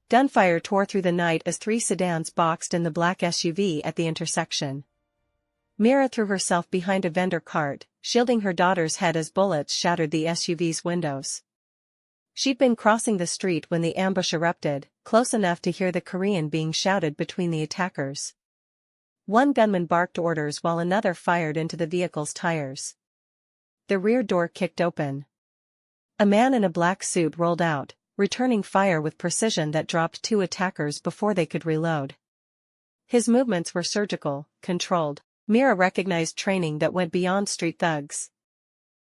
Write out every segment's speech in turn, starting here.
Gunfire tore through the night as three sedans boxed in the black SUV at the intersection. Mira threw herself behind a vendor cart, shielding her daughter's head as bullets shattered the SUV's windows. She'd been crossing the street when the ambush erupted, close enough to hear the Korean being shouted between the attackers. One gunman barked orders while another fired into the vehicle's tires. The rear door kicked open. A man in a black suit rolled out, returning fire with precision that dropped two attackers before they could reload. His movements were surgical, controlled. Mira recognized training that went beyond street thugs.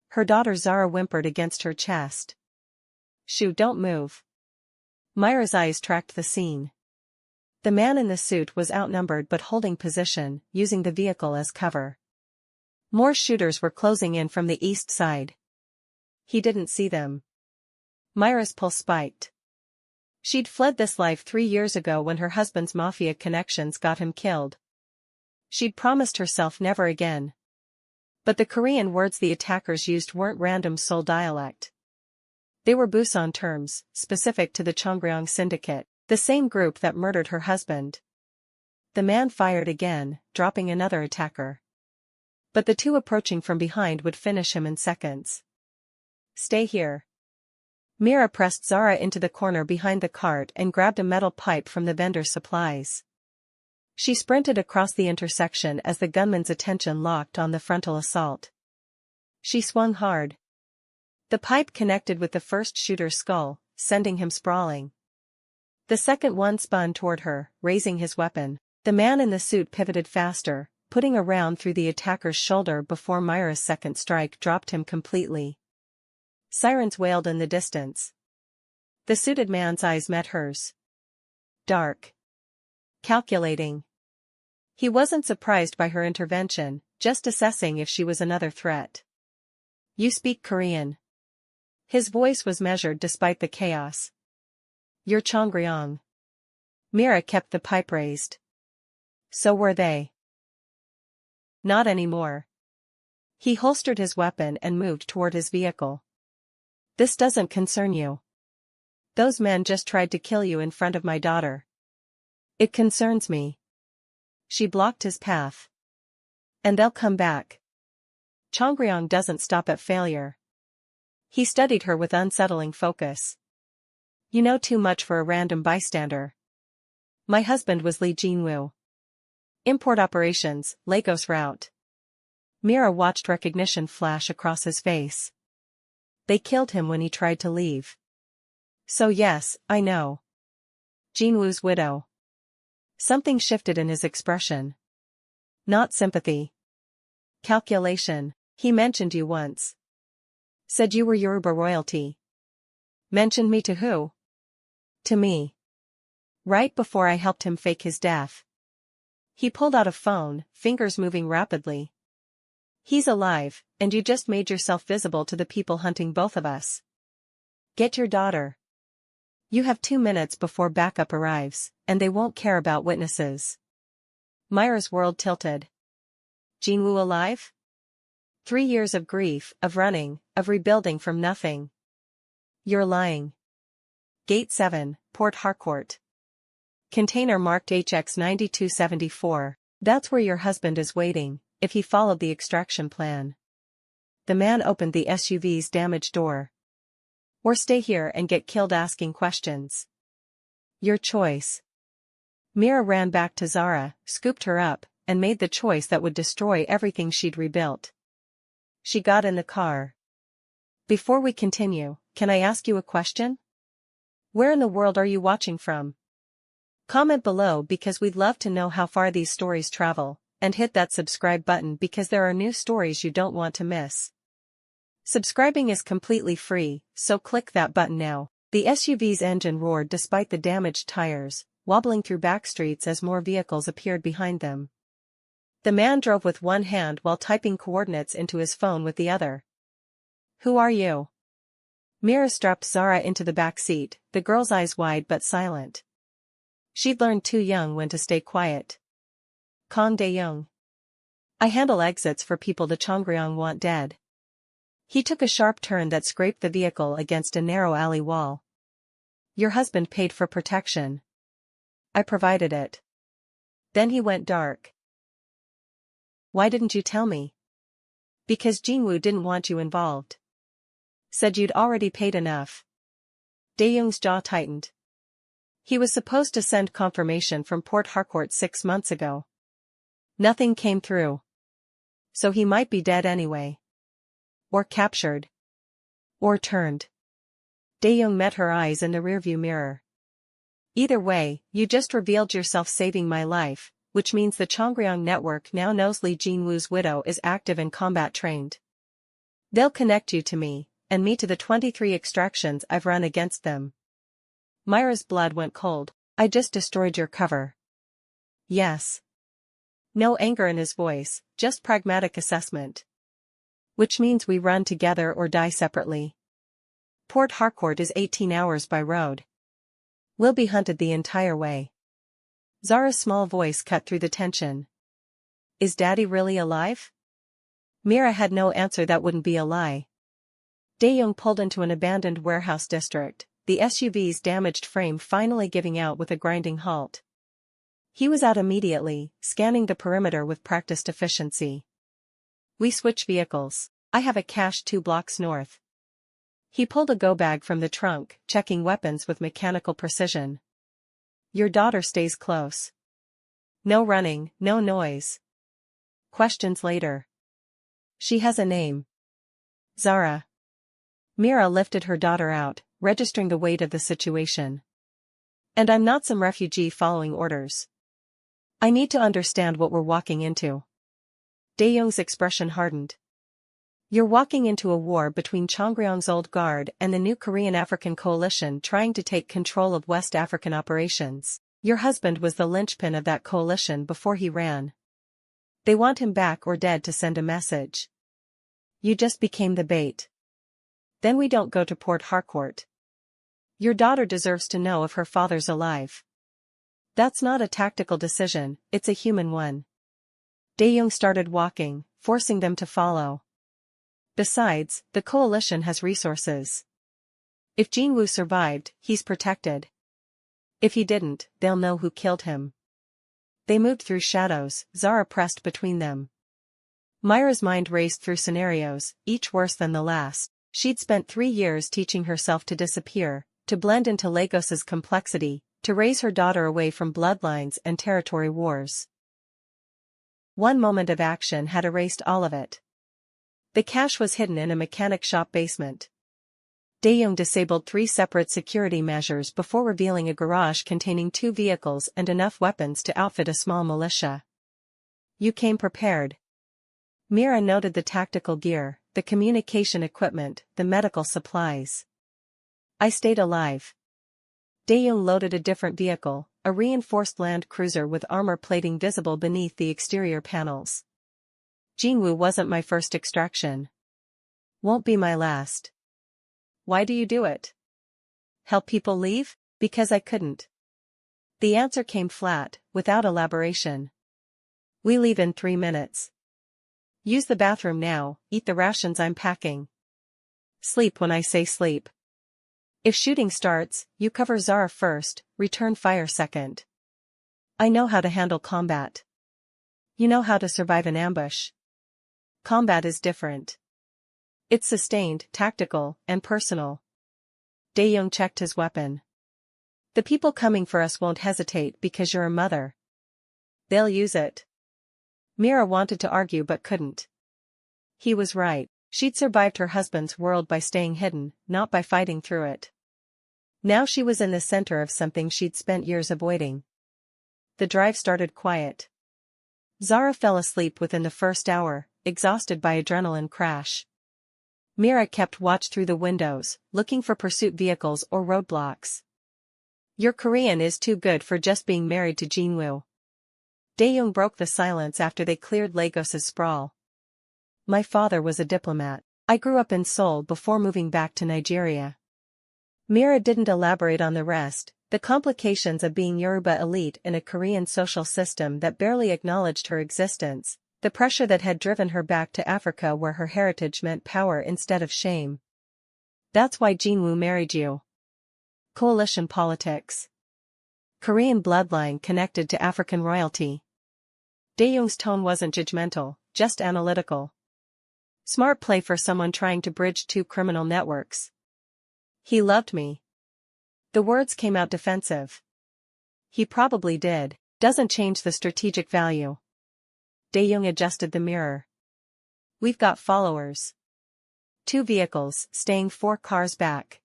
Her daughter Zara whimpered against her chest. "Shoo, don't move." Mira's eyes tracked the scene. The man in the suit was outnumbered but holding position, using the vehicle as cover. More shooters were closing in from the east side. He didn't see them. Mira's pulse spiked. She'd fled this life 3 years ago when her husband's mafia connections got him killed. She'd promised herself never again. But the Korean words the attackers used weren't random Seoul dialect. They were Busan terms, specific to the Cheongryong Syndicate, the same group that murdered her husband. The man fired again, dropping another attacker. But the two approaching from behind would finish him in seconds. "Stay here." Mira pressed Zara into the corner behind the cart and grabbed a metal pipe from the vendor's supplies. She sprinted across the intersection as the gunman's attention locked on the frontal assault. She swung hard. The pipe connected with the first shooter's skull, sending him sprawling. The second one spun toward her, raising his weapon. The man in the suit pivoted faster, putting a round through the attacker's shoulder before Mira's second strike dropped him completely. Sirens wailed in the distance. The suited man's eyes met hers. Dark. Calculating. He wasn't surprised by her intervention, just assessing if she was another threat. "You speak Korean." His voice was measured despite the chaos. "You're Cheongryong." Mira kept the pipe raised. So were they. Not anymore. He holstered his weapon and moved toward his vehicle. "This doesn't concern you. Those men just tried to kill you in front of my daughter." "It concerns me." She blocked his path. "And they'll come back." Cheongryong doesn't stop at failure. He studied her with unsettling focus. "You know too much for a random bystander. My husband was Lee Jinwoo. Import operations, Lagos route." Mira watched recognition flash across his face. "They killed him when he tried to leave." "So yes, I know. Jinwoo's widow." Something shifted in his expression. Not sympathy. Calculation. "He mentioned you once. Said you were Yoruba royalty." "Mentioned me to who?" "To me. Right before I helped him fake his death." He pulled out a phone, fingers moving rapidly. "He's alive, and you just made yourself visible to the people hunting both of us. Get your daughter. You have 2 minutes before backup arrives, and they won't care about witnesses." Mira's world tilted. Jinwoo alive? 3 years of grief, of running, of rebuilding from nothing. "You're lying." Gate 7, Port Harcourt. Container marked HX9274. "That's where your husband is waiting, if he followed the extraction plan." The man opened the SUV's damaged door. "Or stay here and get killed asking questions." "Your choice." Mira ran back to Zara, scooped her up, and made the choice that would destroy everything she'd rebuilt. She got in the car. "Before we continue, can I ask you a question? Where in the world are you watching from? Comment below because we'd love to know how far these stories travel, and hit that subscribe button because there are new stories you don't want to miss. Subscribing is completely free, so click that button now." The SUV's engine roared despite the damaged tires, wobbling through back streets as more vehicles appeared behind them. The man drove with one hand while typing coordinates into his phone with the other. "Who are you?" Mira strapped Zara into the back seat, the girl's eyes wide but silent. She'd learned too young when to stay quiet. "Kang Dae-jung. I handle exits for people the Cheongryong want dead." He took a sharp turn that scraped the vehicle against a narrow alley wall. Your husband paid for protection. I provided it. Then he went dark. Why didn't you tell me? Because Jinwoo didn't want you involved. Said you'd already paid enough. Dae-jung's jaw tightened. He was supposed to send confirmation from Port Harcourt 6 months ago. Nothing came through. So he might be dead anyway. Or captured. Or turned. Dae-jung met her eyes in the rearview mirror. Either way, you just revealed yourself saving my life, which means the Cheongryong network now knows Lee Jinwoo's widow is active and combat trained. They'll connect you to me, and me to the 23 extractions I've run against them. Mira's blood went cold. I just destroyed your cover. Yes. No anger in his voice, just pragmatic assessment. Which means we run together or die separately. Port Harcourt is 18 hours by road. We'll be hunted the entire way. Zara's small voice cut through the tension. Is Daddy really alive? Mira had no answer that wouldn't be a lie. Dae-jung pulled into an abandoned warehouse district, the SUV's damaged frame finally giving out with a grinding halt. He was out immediately, scanning the perimeter with practiced efficiency. We switch vehicles. I have a cache 2 blocks north. He pulled a go-bag from the trunk, checking weapons with mechanical precision. Your daughter stays close. No running, no noise. Questions later. She has a name. Zara. Mira lifted her daughter out, registering the weight of the situation. And I'm not some refugee following orders. I need to understand what we're walking into. Dae-jung's expression hardened. You're walking into a war between Cheongryong's old guard and the new Korean African coalition trying to take control of West African operations. Your husband was the linchpin of that coalition before he ran. They want him back or dead to send a message. You just became the bait. Then we don't go to Port Harcourt. Your daughter deserves to know if her father's alive. That's not a tactical decision, it's a human one. Dae-jung started walking, forcing them to follow. Besides, the coalition has resources. If Jinwoo survived, he's protected. If he didn't, they'll know who killed him. They moved through shadows, Zara pressed between them. Mira's mind raced through scenarios, each worse than the last. She'd spent 3 years teaching herself to disappear, to blend into Lagos's complexity, to raise her daughter away from bloodlines and territory wars. One moment of action had erased all of it. The cache was hidden in a mechanic shop basement. Dae-jung disabled 3 separate security measures before revealing a garage containing 2 vehicles and enough weapons to outfit a small militia. You came prepared. Mira noted the tactical gear, the communication equipment, the medical supplies. I stayed alive. Dae-jung loaded a different vehicle, a reinforced land cruiser with armor plating visible beneath the exterior panels. Jinwoo wasn't my first extraction. Won't be my last. Why do you do it? Help people leave? Because I couldn't. The answer came flat, without elaboration. We leave in 3 minutes. Use the bathroom now, eat the rations I'm packing. Sleep when I say sleep. If shooting starts, you cover Zara first, return fire second. I know how to handle combat. You know how to survive an ambush. Combat is different. It's sustained, tactical, and personal. Dae-jung checked his weapon. The people coming for us won't hesitate because you're a mother. They'll use it. Mira wanted to argue but couldn't. He was right. She'd survived her husband's world by staying hidden, not by fighting through it. Now she was in the center of something she'd spent years avoiding. The drive started quiet. Zara fell asleep within the first hour, exhausted by adrenaline crash. Mira kept watch through the windows, looking for pursuit vehicles or roadblocks. Your Korean is too good for just being married to Jinwoo. Dae-jung broke the silence after they cleared Lagos's sprawl. My father was a diplomat. I grew up in Seoul before moving back to Nigeria. Mira didn't elaborate on the rest, the complications of being Yoruba elite in a Korean social system that barely acknowledged her existence, the pressure that had driven her back to Africa where her heritage meant power instead of shame. That's why Jinwoo married you. Coalition politics. Korean bloodline connected to African royalty. Dae-jung's tone wasn't judgmental, just analytical. Smart play for someone trying to bridge two criminal networks. He loved me. The words came out defensive. He probably did. Doesn't change the strategic value. Dae-jung adjusted the mirror. We've got followers. 2 vehicles, staying 4 cars back.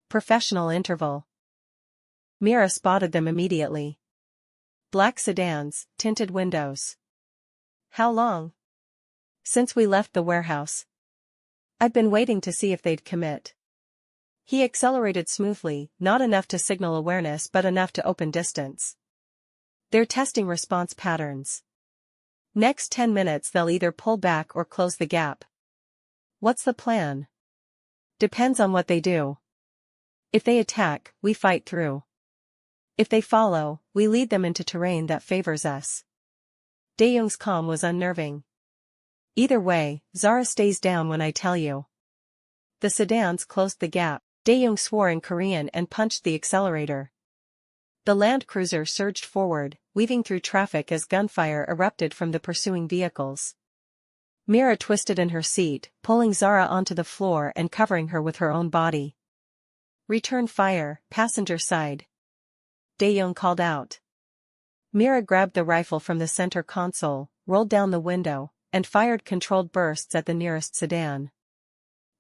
Professional interval. Mira spotted them immediately. Black sedans, tinted windows. How long? Since we left the warehouse. I'd been waiting to see if they'd commit. He accelerated smoothly, not enough to signal awareness but enough to open distance. They're testing response patterns. Next 10 minutes they'll either pull back or close the gap. What's the plan? Depends on what they do. If they attack, we fight through. If they follow, we lead them into terrain that favors us. Dae-jung's calm was unnerving. Either way, Zara stays down when I tell you. The sedans closed the gap. Dae-jung swore in Korean and punched the accelerator. The Land Cruiser surged forward, weaving through traffic as gunfire erupted from the pursuing vehicles. Mira twisted in her seat, pulling Zara onto the floor and covering her with her own body. Return fire, passenger side. Dae-jung called out. Mira grabbed the rifle from the center console, rolled down the window, and fired controlled bursts at the nearest sedan.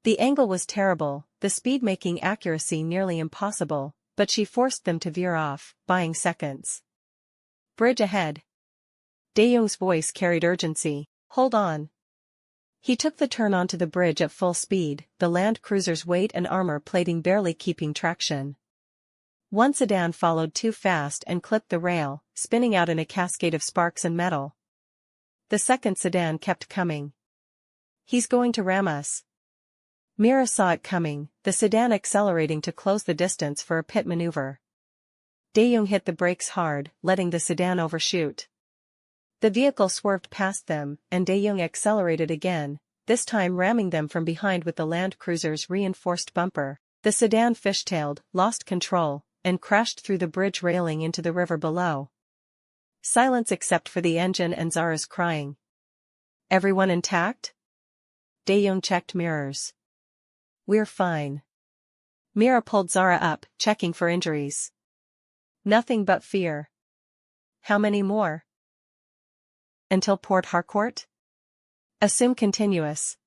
The angle was terrible, the speed making accuracy nearly impossible, but she forced them to veer off, buying seconds. Bridge ahead. Dae-jung's voice carried urgency. Hold on. He took the turn onto the bridge at full speed, the Land Cruiser's weight and armor plating barely keeping traction. One sedan followed too fast and clipped the rail, spinning out in a cascade of sparks and metal. The second sedan kept coming. He's going to ram us. Mira saw it coming, the sedan accelerating to close the distance for a pit maneuver. Dae-jung hit the brakes hard, letting the sedan overshoot. The vehicle swerved past them, and Dae-jung accelerated again, this time ramming them from behind with the Land Cruiser's reinforced bumper. The sedan fishtailed, lost control, and crashed through the bridge railing into the river below. Silence except for the engine and Zara's crying. Everyone intact? Dae-jung checked mirrors. We're fine. Mira pulled Zara up, checking for injuries. Nothing but fear. How many more? Until Port Harcourt? Assume continuous.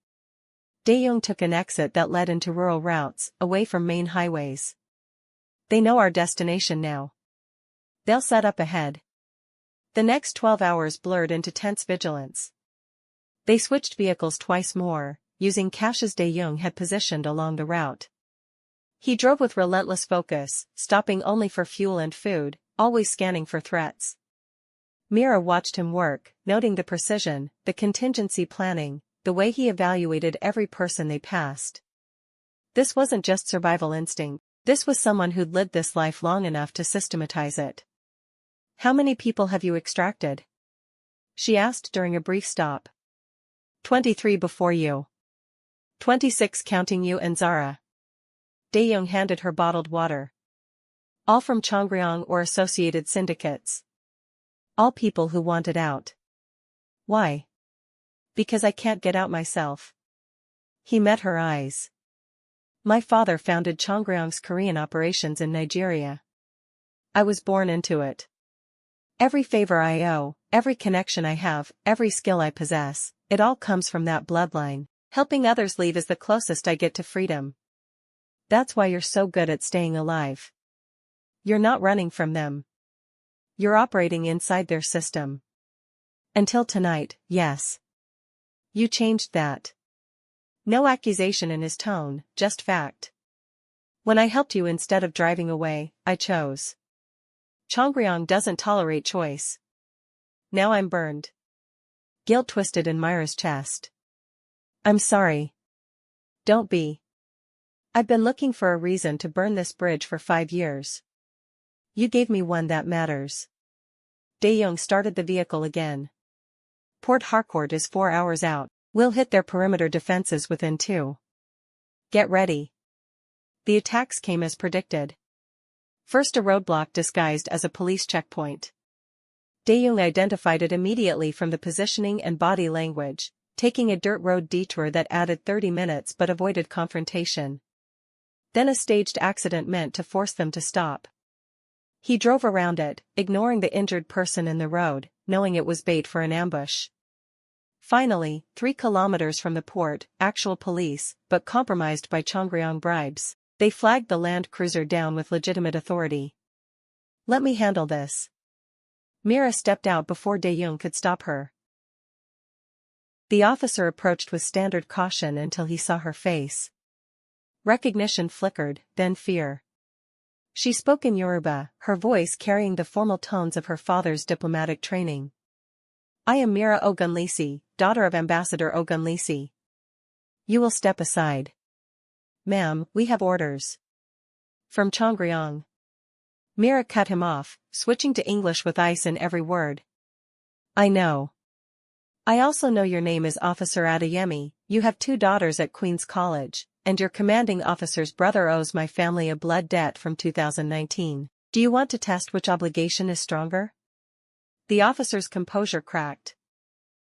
Dae-jung took an exit that led into rural routes, away from main highways. They know our destination now. They'll set up ahead. The next 12 hours blurred into tense vigilance. They switched vehicles twice more, using caches Dae-jung had positioned along the route. He drove with relentless focus, stopping only for fuel and food, always scanning for threats. Mira watched him work, noting the precision, the contingency planning, the way he evaluated every person they passed. This wasn't just survival instinct, this was someone who'd lived this life long enough to systematize it. How many people have you extracted? She asked during a brief stop. 23 before you. 26 counting you and Zara. Dae-jung handed her bottled water. All from Cheongryong or associated syndicates. All people who wanted out. Why? Because I can't get out myself. He met her eyes. My father founded Cheongryong's Korean operations in Nigeria. I was born into it. Every favor I owe, every connection I have, every skill I possess, it all comes from that bloodline. Helping others leave is the closest I get to freedom. That's why you're so good at staying alive. You're not running from them. You're operating inside their system. Until tonight, yes. You changed that. No accusation in his tone, just fact. When I helped you instead of driving away, I chose. Cheongryong doesn't tolerate choice. Now I'm burned. Guilt twisted in Mira's chest. I'm sorry. Don't be. I've been looking for a reason to burn this bridge for 5 years. You gave me one that matters. Dae-jung started the vehicle again. Port Harcourt is 4 hours out. We'll hit their perimeter defenses within 2. Get ready. The attacks came as predicted. First a roadblock disguised as a police checkpoint. Dae-jung identified it immediately from the positioning and body language, taking a dirt road detour that added 30 minutes but avoided confrontation. Then a staged accident meant to force them to stop. He drove around it, ignoring the injured person in the road, knowing it was bait for an ambush. Finally, 3 kilometers from the port, actual police, but compromised by Cheongryong bribes, they flagged the Land Cruiser down with legitimate authority. "Let me handle this." Mira stepped out before Dae-jung could stop her. The officer approached with standard caution until he saw her face. Recognition flickered, then fear. She spoke in Yoruba, her voice carrying the formal tones of her father's diplomatic training. "I am Mira Ogunlisi, daughter of Ambassador Ogunlisi. You will step aside." "Ma'am, we have orders." "From Cheongryong." Mira cut him off, switching to English with ice in every word. "I know. I also know your name is Officer Adeyemi, you have 2 daughters at Queen's College, and your commanding officer's brother owes my family a blood debt from 2019. Do you want to test which obligation is stronger?" The officer's composure cracked.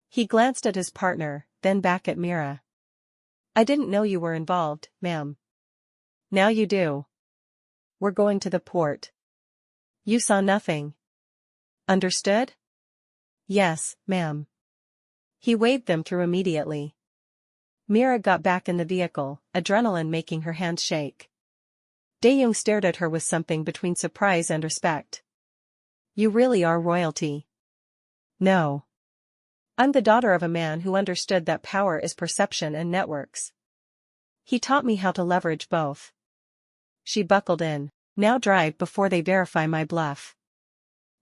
He glanced at his partner, then back at Mira. "I didn't know you were involved, ma'am." "Now you do. We're going to the port." "You saw nothing." "Understood?" "Yes, ma'am." He waved them through immediately. Mira got back in the vehicle, adrenaline making her hands shake. Dae-jung stared at her with something between surprise and respect. "You really are royalty." "No. I'm the daughter of a man who understood that power is perception and networks. He taught me how to leverage both." She buckled in. "Now drive before they verify my bluff."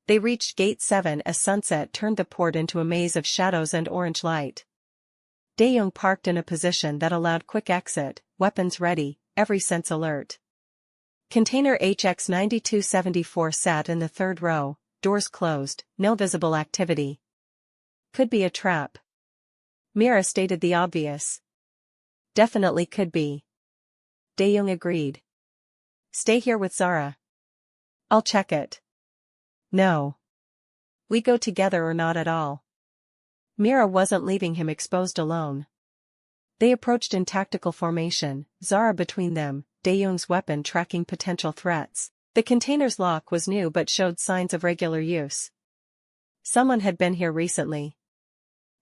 They reached Gate 7 as sunset turned the port into a maze of shadows and orange light. Dae-jung parked in a position that allowed quick exit, weapons ready, every sense alert. Container HX-9274 sat in the 3rd row, doors closed, no visible activity. "Could be a trap." Mira stated the obvious. "Definitely could be." Dae-jung agreed. "Stay here with Zara." "I'll check it." "No. We go together or not at all." Mira wasn't leaving him exposed alone. They approached in tactical formation, Zara between them, Dae-jung's weapon tracking potential threats. The container's lock was new but showed signs of regular use. Someone had been here recently.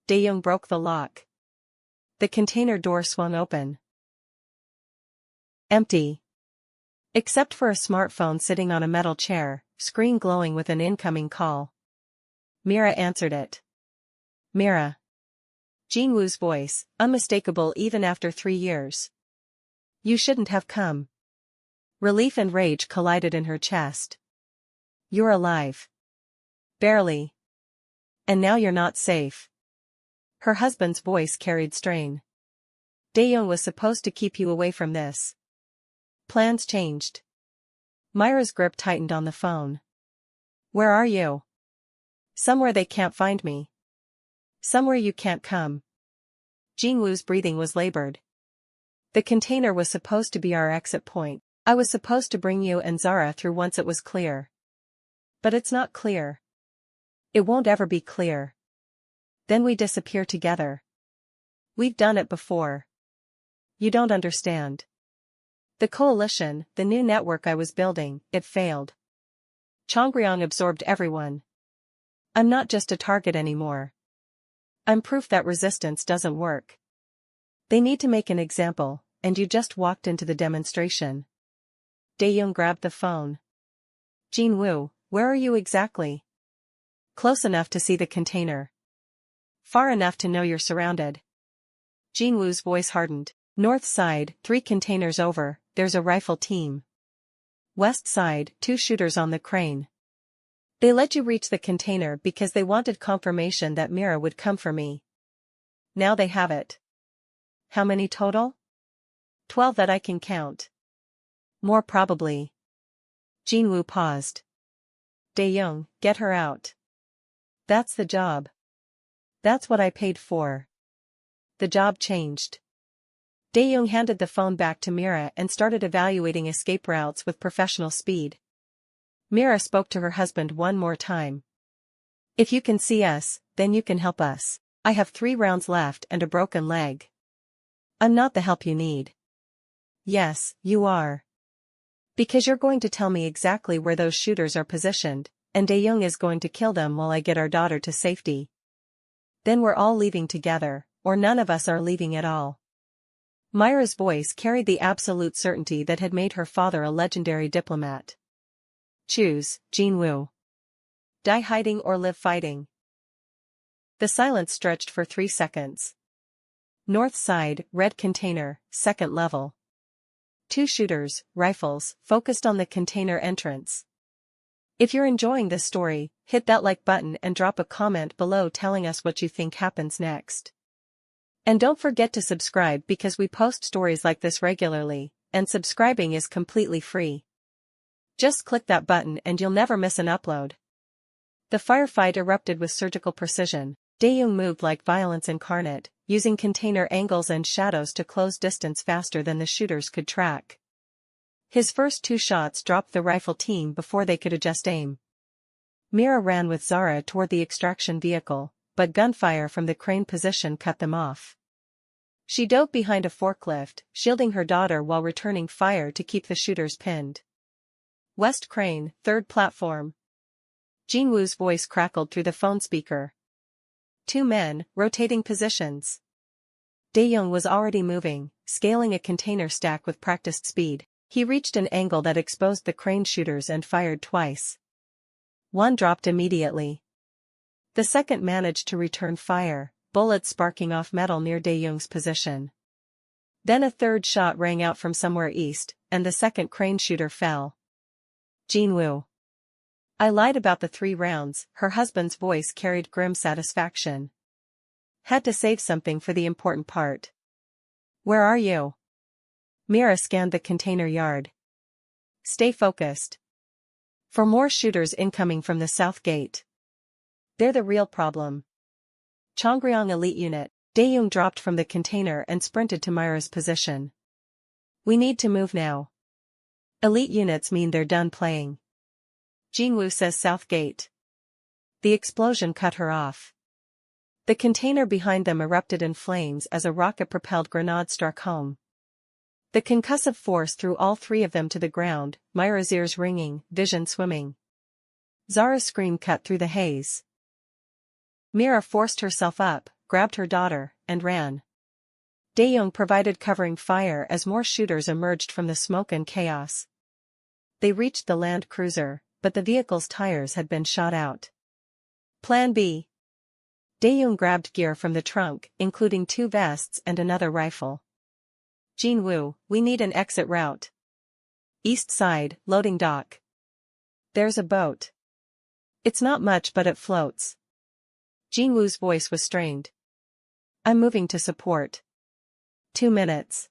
Dae-jung broke the lock. The container door swung open. Empty. Except for a smartphone sitting on a metal chair, screen glowing with an incoming call. Mira answered it. "Mira." Jin-woo's voice, unmistakable even after 3 years. "You shouldn't have come." Relief and rage collided in her chest. "You're alive." "Barely. And now you're not safe." Her husband's voice carried strain. "Dae-jung was supposed to keep you away from this." Plans changed. Mira's grip tightened on the phone. "Where are you?" "Somewhere they can't find me." "Somewhere you can't come." Jin-woo's breathing was labored. "The container was supposed to be our exit point. I was supposed to bring you and Zara through once it was clear. But it's not clear. It won't ever be clear. Then we disappear together. We've done it before. You don't understand. The coalition, the new network I was building, it failed. Cheongryong absorbed everyone. I'm not just a target anymore. I'm proof that resistance doesn't work. They need to make an example, and you just walked into the demonstration." Dae-jung grabbed the phone. "Jin-woo, where are you exactly?" "Close enough to see the container. Far enough to know you're surrounded." Jin-woo's voice hardened. "North side, 3 containers over, there's a rifle team. West side, 2 shooters on the crane. They let you reach the container because they wanted confirmation that Mira would come for me. Now they have it." "How many total?" 12 that I can count." "More probably." Jin-woo paused. "Dae-jung, get her out." "That's the job. That's what I paid for." The job changed. Dae-jung handed the phone back to Mira and started evaluating escape routes with professional speed. Mira spoke to her husband one more time. If you can see us, then you can help us. I have 3 rounds left and a broken leg. I'm not the help you need. Yes, you are. Because you're going to tell me exactly where those shooters are positioned, and Dae-jung is going to kill them while I get our daughter to safety. Then we're all leaving together, or none of us are leaving at all. Mira's voice carried the absolute certainty that had made her father a legendary diplomat. Choose, Jin-woo. Die hiding or live fighting. The silence stretched for 3 seconds. North side, red container, second level. 2 shooters, rifles, focused on the container entrance. If you're enjoying this story, hit that like button and drop a comment below telling us what you think happens next. And don't forget to subscribe because we post stories like this regularly, and subscribing is completely free. Just click that button and you'll never miss an upload. The firefight erupted with surgical precision. Dae-jung moved like violence incarnate, using container angles and shadows to close distance faster than the shooters could track. His first 2 shots dropped the rifle team before they could adjust aim. Mira ran with Zara toward the extraction vehicle, but gunfire from the crane position cut them off. She dove behind a forklift, shielding her daughter while returning fire to keep the shooters pinned. West Crane, 3rd platform. Jin-woo's voice crackled through the phone speaker. 2 men, rotating positions. Dae-jung was already moving, scaling a container stack with practiced speed. He reached an angle that exposed the crane shooters and fired twice. 1 dropped immediately. The second managed to return fire, bullets sparking off metal near Dae-jung's position. Then a 3rd shot rang out from somewhere east, and the second crane shooter fell. Jin-woo. I lied about the 3 rounds, her husband's voice carried grim satisfaction. Had to save something for the important part. Where are you? Mira scanned the container yard. Stay focused. For more shooters incoming from the south gate. They're the real problem. Cheongryong elite unit. Dae-jung dropped from the container and sprinted to Mira's position. We need to move now. Elite units mean they're done playing. Jin-woo says south gate. The explosion cut her off. The container behind them erupted in flames as a rocket-propelled grenade struck home. The concussive force threw all 3 of them to the ground, Mira's ears ringing, vision swimming. Zara's scream cut through the haze. Mira forced herself up, grabbed her daughter, and ran. Dae-jung provided covering fire as more shooters emerged from the smoke and chaos. They reached the land cruiser, but the vehicle's tires had been shot out. Plan B. Dae-jung grabbed gear from the trunk, including 2 vests and another rifle. Jin-woo, we need an exit route. East side, loading dock. There's a boat. It's not much but it floats. Jin-woo's voice was strained. I'm moving to support. 2 minutes.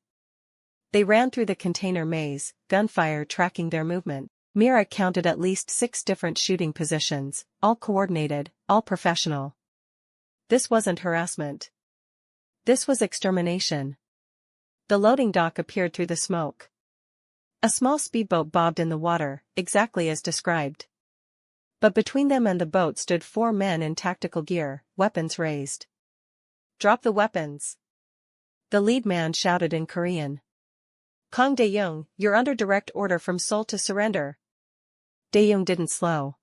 They ran through the container maze, gunfire tracking their movement. Mira counted at least 6 different shooting positions, all coordinated, all professional. This wasn't harassment. This was extermination. The loading dock appeared through the smoke. A small speedboat bobbed in the water, exactly as described. But between them and the boat stood 4 men in tactical gear, weapons raised. Drop the weapons. The lead man shouted in Korean. Kang Dae-jung, you're under direct order from Seoul to surrender. Dae-jung didn't slow.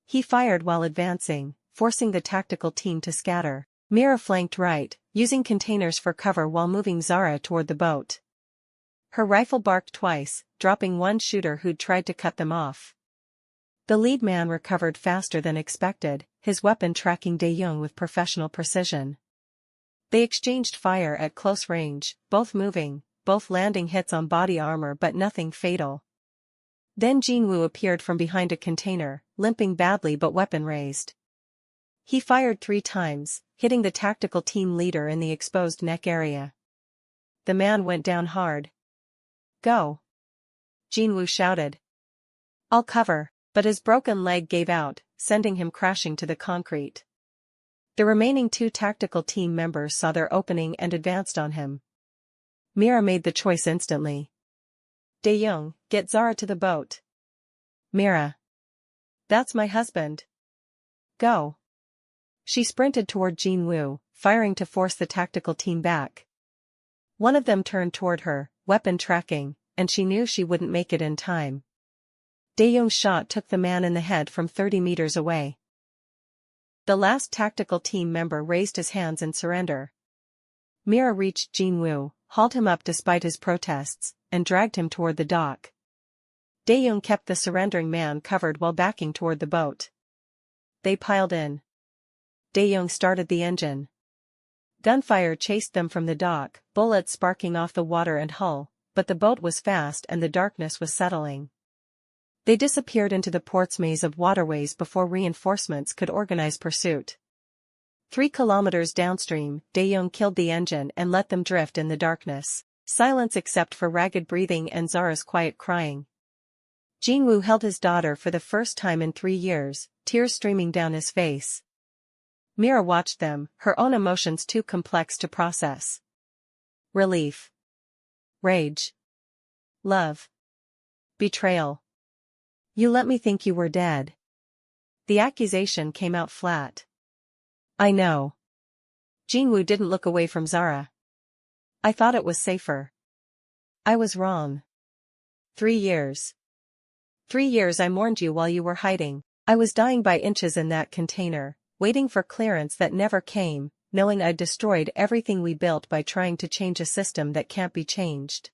He fired while advancing, forcing the tactical team to scatter. Mira flanked right, using containers for cover while moving Zara toward the boat. Her rifle barked twice, dropping 1 shooter who'd tried to cut them off. The lead man recovered faster than expected, his weapon tracking Dae-jung with professional precision. They exchanged fire at close range, both moving, both landing hits on body armor but nothing fatal. Then Jin-woo appeared from behind a container, limping badly but weapon raised. He fired 3 times, hitting the tactical team leader in the exposed neck area. The man went down hard. Go! Jin-woo shouted. I'll cover, but his broken leg gave out, sending him crashing to the concrete. The remaining 2 tactical team members saw their opening and advanced on him. Mira made the choice instantly. Dae-jung, get Zara to the boat. Mira. That's my husband. Go. She sprinted toward Jinwoo, firing to force the tactical team back. One of them turned toward her, weapon tracking, and she knew she wouldn't make it in time. Dae-jung's shot took the man in the head from 30 meters away. The last tactical team member raised his hands in surrender. Mira reached Jinwoo, hauled him up despite his protests, and dragged him toward the dock. Dae-jung kept the surrendering man covered while backing toward the boat. They piled in. Dae-jung started the engine. Gunfire chased them from the dock, bullets sparking off the water and hull, but the boat was fast and the darkness was settling. They disappeared into the port's maze of waterways before reinforcements could organize pursuit. 3 kilometers downstream, Dae-jung killed the engine and let them drift in the darkness, silence except for ragged breathing and Zara's quiet crying. Jinwoo held his daughter for the first time in 3 years, tears streaming down his face. Mira watched them, her own emotions too complex to process. Relief. Rage. Love. Betrayal. You let me think you were dead. The accusation came out flat. I know. Jinwoo didn't look away from Zara. I thought it was safer. I was wrong. 3 years. 3 years I mourned you while you were hiding. I was dying by inches in that container, waiting for clearance that never came, knowing I'd destroyed everything we built by trying to change a system that can't be changed.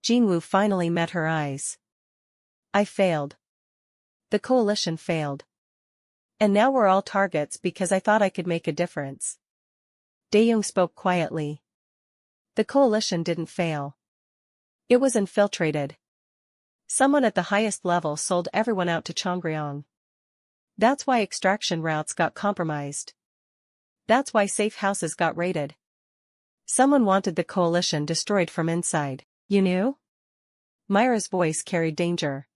Jinwoo finally met her eyes. I failed. The coalition failed. And now we're all targets because I thought I could make a difference. Dae-jung spoke quietly. The coalition didn't fail. It was infiltrated. Someone at the highest level sold everyone out to Cheongryong. That's why extraction routes got compromised. That's why safe houses got raided. Someone wanted the coalition destroyed from inside. You knew? Mira's voice carried danger.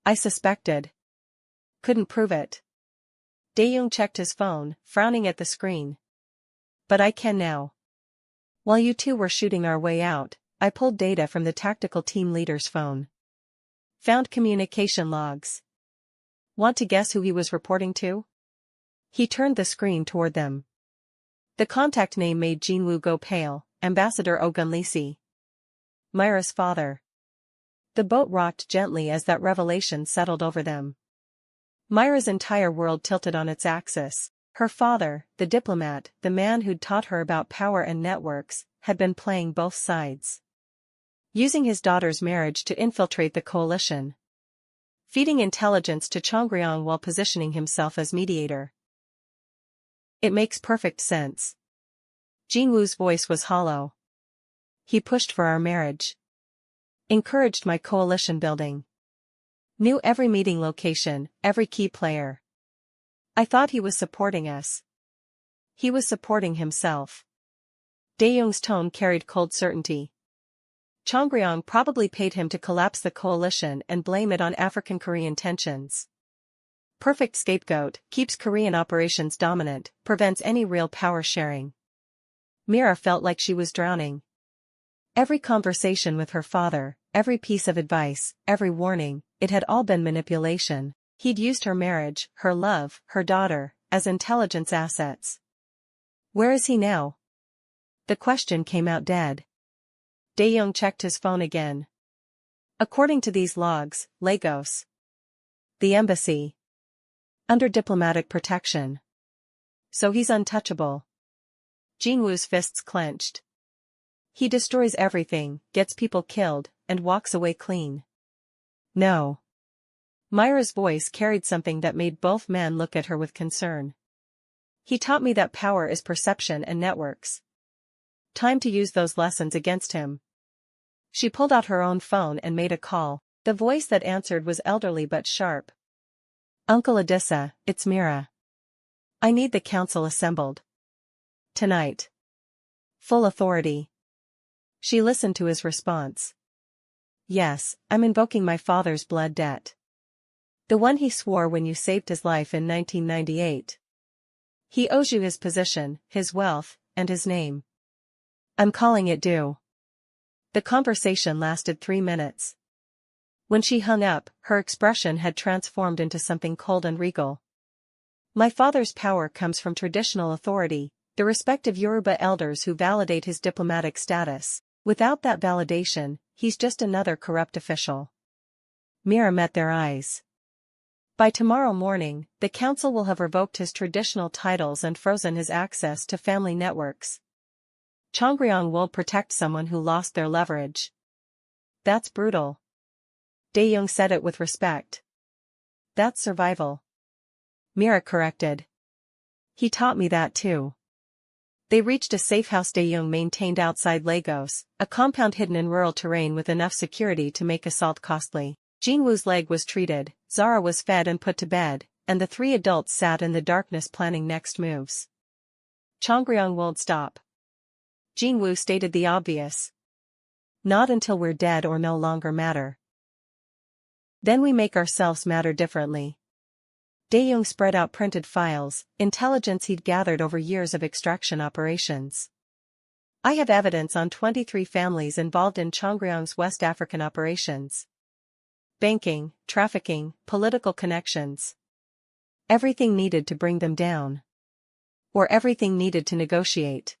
I suspected. Couldn't prove it. Dae-jung checked his phone, frowning at the screen. But I can now. While you two were shooting our way out, I pulled data from the tactical team leader's phone. Found communication logs. Want to guess who he was reporting to? He turned the screen toward them. The contact name made Jinwoo go pale, Ambassador Ogunlisi. Mira's father. The boat rocked gently as that revelation settled over them. Mira's entire world tilted on its axis. Her father, the diplomat, the man who'd taught her about power and networks, had been playing both sides. Using his daughter's marriage to infiltrate the coalition. Feeding intelligence to Cheongryong while positioning himself as mediator. It makes perfect sense. Jinwoo's voice was hollow. He pushed for our marriage. Encouraged my coalition building. Knew every meeting location, every key player. I thought he was supporting us. He was supporting himself. Dae-jung's tone carried cold certainty. Cheongryong probably paid him to collapse the coalition and blame it on African-Korean tensions. Perfect scapegoat, keeps Korean operations dominant, prevents any real power sharing. Mira felt like she was drowning. Every conversation with her father, every piece of advice, every warning, it had all been manipulation. He'd used her marriage, her love, her daughter, as intelligence assets. Where is he now? The question came out dead. Dae-jung checked his phone again. According to these logs, Lagos. The embassy. Under diplomatic protection. So he's untouchable. Jinwoo's fists clenched. He destroys everything, gets people killed, and walks away clean. No. Mira's voice carried something that made both men look at her with concern. He taught me that power is perception and networks. Time to use those lessons against him. She pulled out her own phone and made a call. The voice that answered was elderly but sharp. Uncle Adissa, it's Mira. I need the council assembled. Tonight. Full authority. She listened to his response. Yes, I'm invoking my father's blood debt. The one he swore when you saved his life in 1998. He owes you his position, his wealth, and his name. I'm calling it due. The conversation lasted 3 minutes. When she hung up, her expression had transformed into something cold and regal. My father's power comes from traditional authority, the respect of Yoruba elders who validate his diplomatic status. Without that validation, he's just another corrupt official. Mira met their eyes. By tomorrow morning, the council will have revoked his traditional titles and frozen his access to family networks. Cheongryong will protect someone who lost their leverage. That's brutal. Dae-jung said it with respect. That's survival. Mira corrected. He taught me that too. They reached a safe house Dae-jung maintained outside Lagos, a compound hidden in rural terrain with enough security to make assault costly. Jinwoo's leg was treated, Zara was fed and put to bed, and the three adults sat in the darkness planning next moves. Cheongryong won't stop. Jinwoo stated the obvious. Not until we're dead or no longer matter. Then we make ourselves matter differently. Dae-jung spread out printed files, intelligence he'd gathered over years of extraction operations. I have evidence on 23 families involved in Cheongryong's West African operations. Banking, trafficking, political connections. Everything needed to bring them down. Or everything needed to negotiate.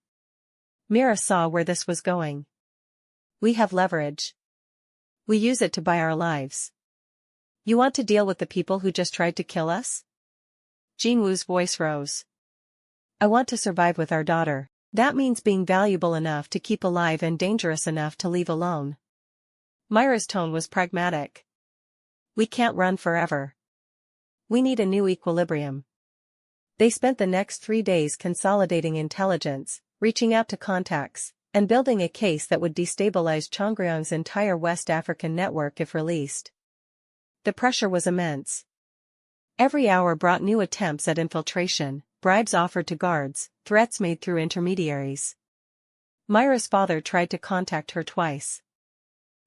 Mira saw where this was going. We have leverage. We use it to buy our lives. You want to deal with the people who just tried to kill us? Jinwoo's voice rose. I want to survive with our daughter. That means being valuable enough to keep alive and dangerous enough to leave alone. Mira's tone was pragmatic. We can't run forever. We need a new equilibrium. They spent the next 3 days consolidating intelligence, reaching out to contacts, and building a case that would destabilize Cheongryong's entire West African network if released. The pressure was immense. Every hour brought new attempts at infiltration, bribes offered to guards, threats made through intermediaries. Mira's father tried to contact her twice.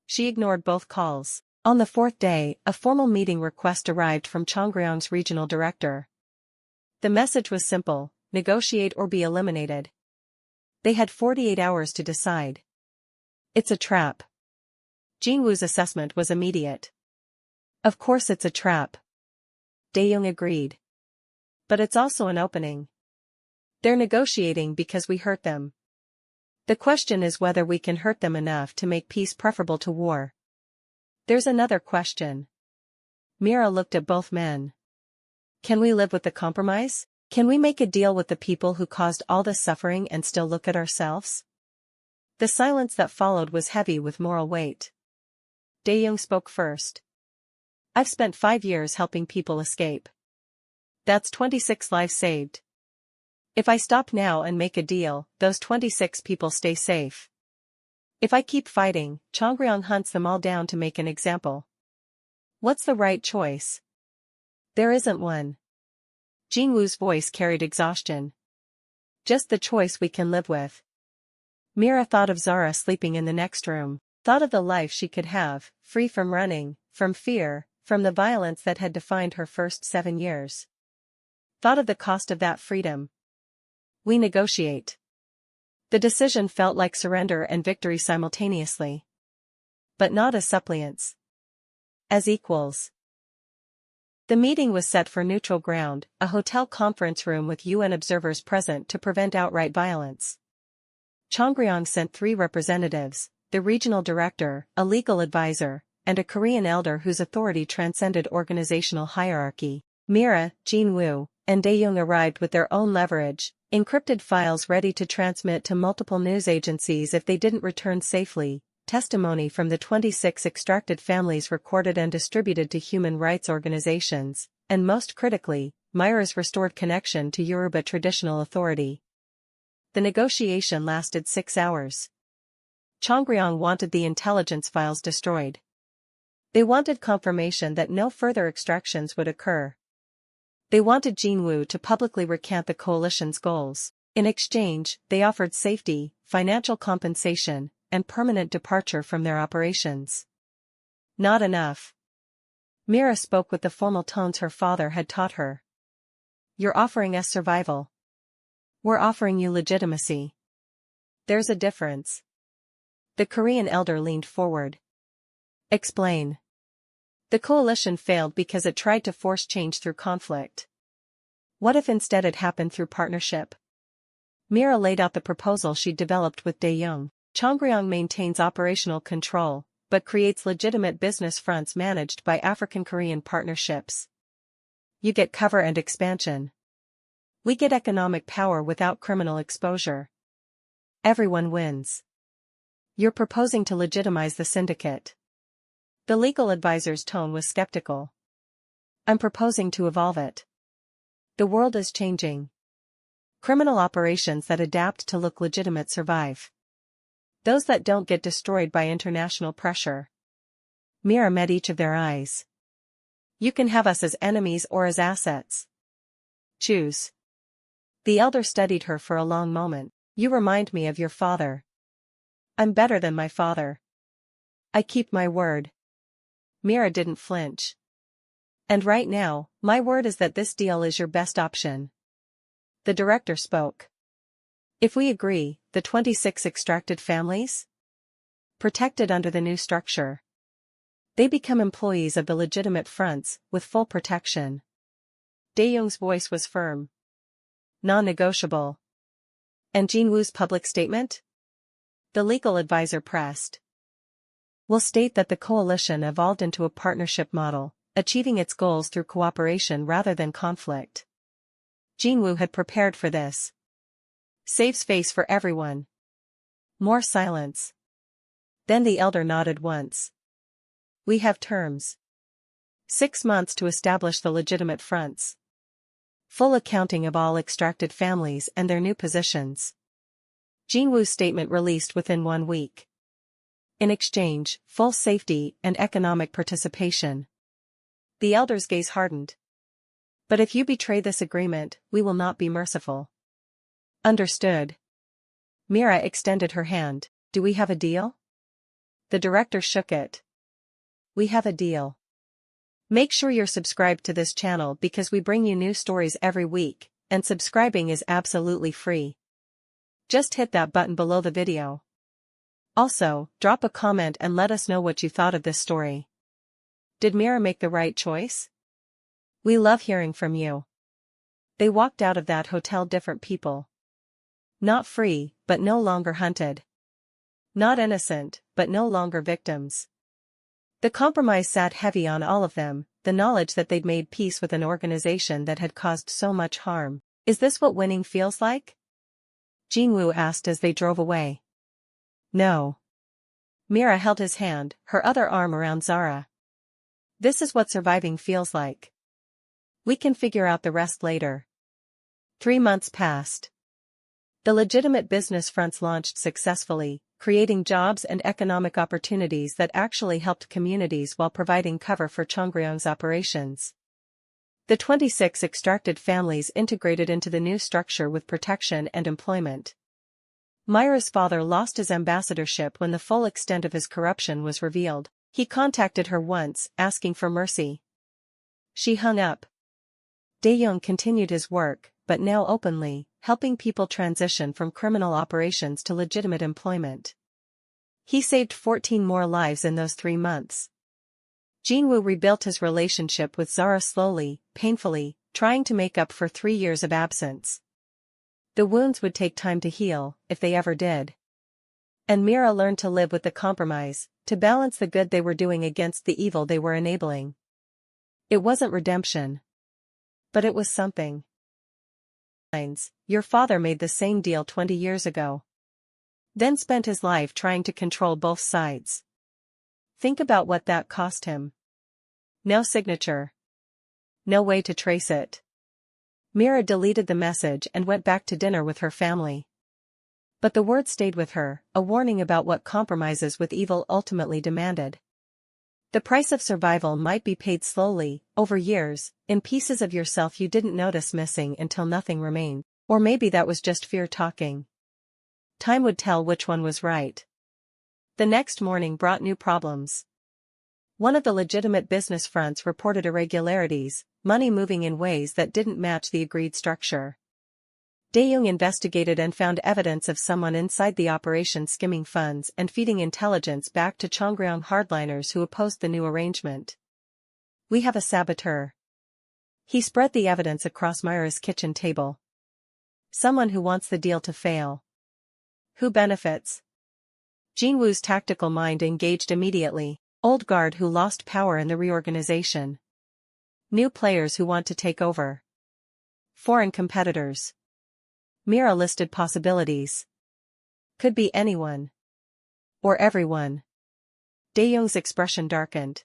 She ignored both calls. On the 4th day, a formal meeting request arrived from Cheongryong's regional director. The message was simple: negotiate or be eliminated. They had 48 hours to decide. It's a trap. Jinwoo's assessment was immediate. Of course it's a trap. Dae-jung agreed. But it's also an opening. They're negotiating because we hurt them. The question is whether we can hurt them enough to make peace preferable to war. There's another question. Mira looked at both men. Can we live with the compromise? Can we make a deal with the people who caused all this suffering and still look at ourselves? The silence that followed was heavy with moral weight. Dae-jung spoke first. I've spent 5 years helping people escape. That's 26 lives saved. If I stop now and make a deal, those 26 people stay safe. If I keep fighting, Cheongryong hunts them all down to make an example. What's the right choice? There isn't one. Jinwoo's voice carried exhaustion. Just the choice we can live with. Mira thought of Zara sleeping in the next room, thought of the life she could have, free from running, from fear, from the violence that had defined her first 7 years. Thought of the cost of that freedom. We negotiate. The decision felt like surrender and victory simultaneously. But not as suppliants. As equals. The meeting was set for neutral ground, a hotel conference room with UN observers present to prevent outright violence. Cheongryong sent 3 representatives, the regional director, a legal advisor, and a Korean elder whose authority transcended organizational hierarchy. Mira, Jinwoo, and Dae-jung arrived with their own leverage, encrypted files ready to transmit to multiple news agencies if they didn't return safely, testimony from the 26 extracted families recorded and distributed to human rights organizations, and most critically, Mira's restored connection to Yoruba traditional authority. The negotiation lasted 6 hours. Cheongryong wanted the intelligence files destroyed. They wanted confirmation that no further extractions would occur. They wanted Jinwoo to publicly recant the coalition's goals. In exchange, they offered safety, financial compensation, and permanent departure from their operations. Not enough. Mira spoke with the formal tones her father had taught her. You're offering us survival. We're offering you legitimacy. There's a difference. The Korean elder leaned forward. Explain. The coalition failed because it tried to force change through conflict. What if instead it happened through partnership? Mira laid out the proposal she'd developed with Dae-jung. Cheongryong maintains operational control, but creates legitimate business fronts managed by African-Korean partnerships. You get cover and expansion. We get economic power without criminal exposure. Everyone wins. You're proposing to legitimize the syndicate. The legal advisor's tone was skeptical. I'm proposing to evolve it. The world is changing. Criminal operations that adapt to look legitimate survive. Those that don't get destroyed by international pressure. Mira met each of their eyes. You can have us as enemies or as assets. Choose. The elder studied her for a long moment. You remind me of your father. I'm better than my father. I keep my word. Mira didn't flinch. And right now, my word is that this deal is your best option. The director spoke. If we agree, the 26 extracted families? Protected under the new structure. They become employees of the legitimate fronts, with full protection. Dae-jung's voice was firm. Non-negotiable. And Jin-woo's public statement? The legal advisor pressed. Will state that the coalition evolved into a partnership model, achieving its goals through cooperation rather than conflict. Jin-woo had prepared for this. Saves face for everyone. More silence. Then the elder nodded once. We have terms. 6 months to establish the legitimate fronts. Full accounting of all extracted families and their new positions. Jin-woo's statement released within 1 week. In exchange, full safety and economic participation. The elder's gaze hardened. But if you betray this agreement, we will not be merciful. Understood. Mira extended her hand. Do we have a deal? The director shook it. We have a deal. Make sure you're subscribed to this channel because we bring you new stories every week, and subscribing is absolutely free. Just hit that button below the video. Also, drop a comment and let us know what you thought of this story. Did Mira make the right choice? We love hearing from you. They walked out of that hotel different people. Not free, but no longer hunted. Not innocent, but no longer victims. The compromise sat heavy on all of them, the knowledge that they'd made peace with an organization that had caused so much harm. Is this what winning feels like? Jin-woo asked as they drove away. No. Mira held his hand, her other arm around Zara. This is what surviving feels like. We can figure out the rest later. 3 months passed. The legitimate business fronts launched successfully, creating jobs and economic opportunities that actually helped communities while providing cover for Cheongryong's operations. The 26 extracted families integrated into the new structure with protection and employment. Mira's father lost his ambassadorship when the full extent of his corruption was revealed. He contacted her once, asking for mercy. She hung up. Dae-jung continued his work, but now openly, helping people transition from criminal operations to legitimate employment. He saved 14 more lives in those 3 months. Jin-woo rebuilt his relationship with Zara slowly, painfully, trying to make up for 3 years of absence. The wounds would take time to heal, if they ever did. And Mira learned to live with the compromise, to balance the good they were doing against the evil they were enabling. It wasn't redemption. But it was something. Your father made the same deal 20 years ago. Then spent his life trying to control both sides. Think about what that cost him. No signature. No way to trace it. Mira deleted the message and went back to dinner with her family. But the word stayed with her, a warning about what compromises with evil ultimately demanded. The price of survival might be paid slowly, over years, in pieces of yourself you didn't notice missing until nothing remained. Or maybe that was just fear talking. Time would tell which one was right. The next morning brought new problems. One of the legitimate business fronts reported irregularities, money moving in ways that didn't match the agreed structure. Dae-jung investigated and found evidence of someone inside the operation skimming funds and feeding intelligence back to Cheongryong hardliners who opposed the new arrangement. We have a saboteur. He spread the evidence across Mira's kitchen table. Someone who wants the deal to fail. Who benefits? Jinwoo's tactical mind engaged immediately. Old guard who lost power in the reorganization. New players who want to take over. Foreign competitors. Mira listed possibilities. Could be anyone. Or everyone. Dae-jung's expression darkened.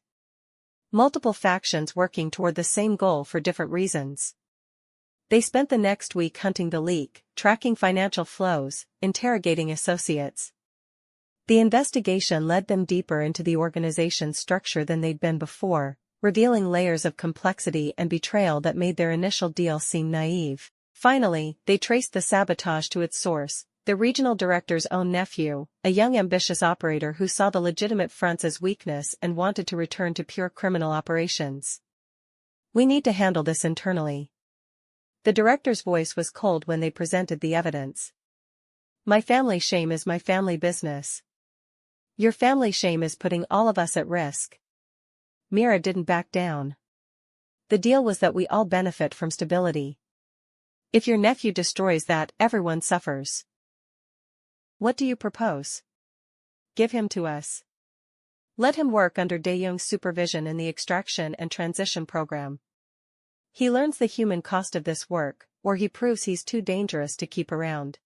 Multiple factions working toward the same goal for different reasons. They spent the next week hunting the leak, tracking financial flows, interrogating associates. The investigation led them deeper into the organization's structure than they'd been before, revealing layers of complexity and betrayal that made their initial deal seem naive. Finally, they traced the sabotage to its source, the regional director's own nephew, a young ambitious operator who saw the legitimate fronts as weakness and wanted to return to pure criminal operations. We need to handle this internally. The director's voice was cold when they presented the evidence. My family shame is my family business. Your family shame is putting all of us at risk. Mira didn't back down. The deal was that we all benefit from stability. If your nephew destroys that, everyone suffers. What do you propose? Give him to us. Let him work under Dae-jung's supervision in the extraction and transition program. He learns the human cost of this work, or he proves he's too dangerous to keep around.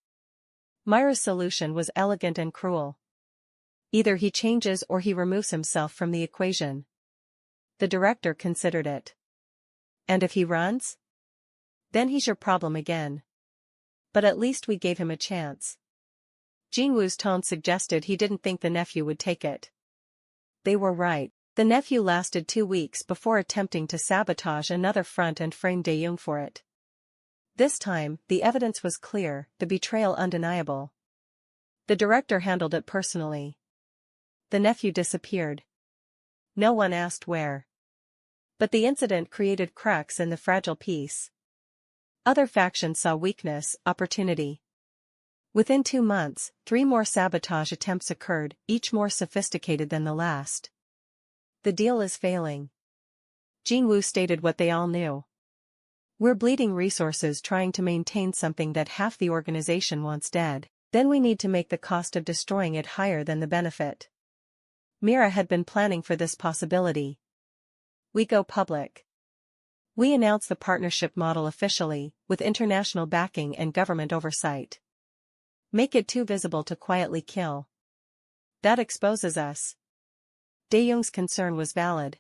Mira's solution was elegant and cruel. Either he changes or he removes himself from the equation. The director considered it. And if he runs? Then he's your problem again. But at least we gave him a chance. Jinwoo's tone suggested he didn't think the nephew would take it. They were right. The nephew lasted 2 weeks before attempting to sabotage another front and frame Dae-jung for it. This time, the evidence was clear, the betrayal undeniable. The director handled it personally. The nephew disappeared. No one asked where. But the incident created cracks in the fragile peace. Other factions saw weakness, opportunity. Within 2 months, 3 more sabotage attempts occurred, each more sophisticated than the last. The deal is failing. Jinwoo stated what they all knew. We're bleeding resources trying to maintain something that half the organization wants dead. Then we need to make the cost of destroying it higher than the benefit. Mira had been planning for this possibility. We go public. We announce the partnership model officially, with international backing and government oversight. Make it too visible to quietly kill. That exposes us. Dae-jung's concern was valid.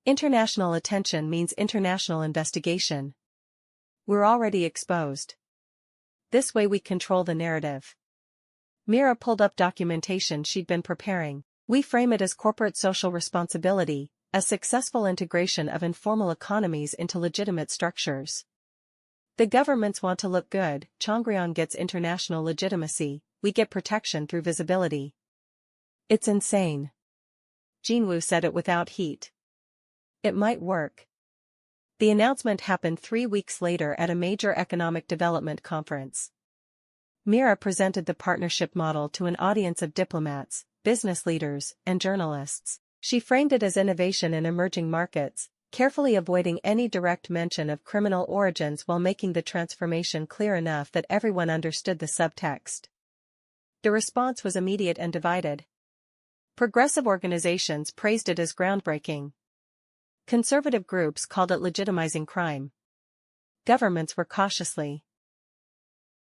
International attention means international investigation. We're already exposed. This way we control the narrative. Mira pulled up documentation she'd been preparing. We frame it as corporate social responsibility, a successful integration of informal economies into legitimate structures. The governments want to look good, Cheongryong gets international legitimacy, we get protection through visibility. It's insane. Jinwoo said it without heat. It might work. The announcement happened 3 weeks later at a major economic development conference. Mira presented the partnership model to an audience of diplomats, business leaders, and journalists. She framed it as innovation in emerging markets, carefully avoiding any direct mention of criminal origins while making the transformation clear enough that everyone understood the subtext. The response was immediate and divided. Progressive organizations praised it as groundbreaking. Conservative groups called it legitimizing crime. Governments were cautiously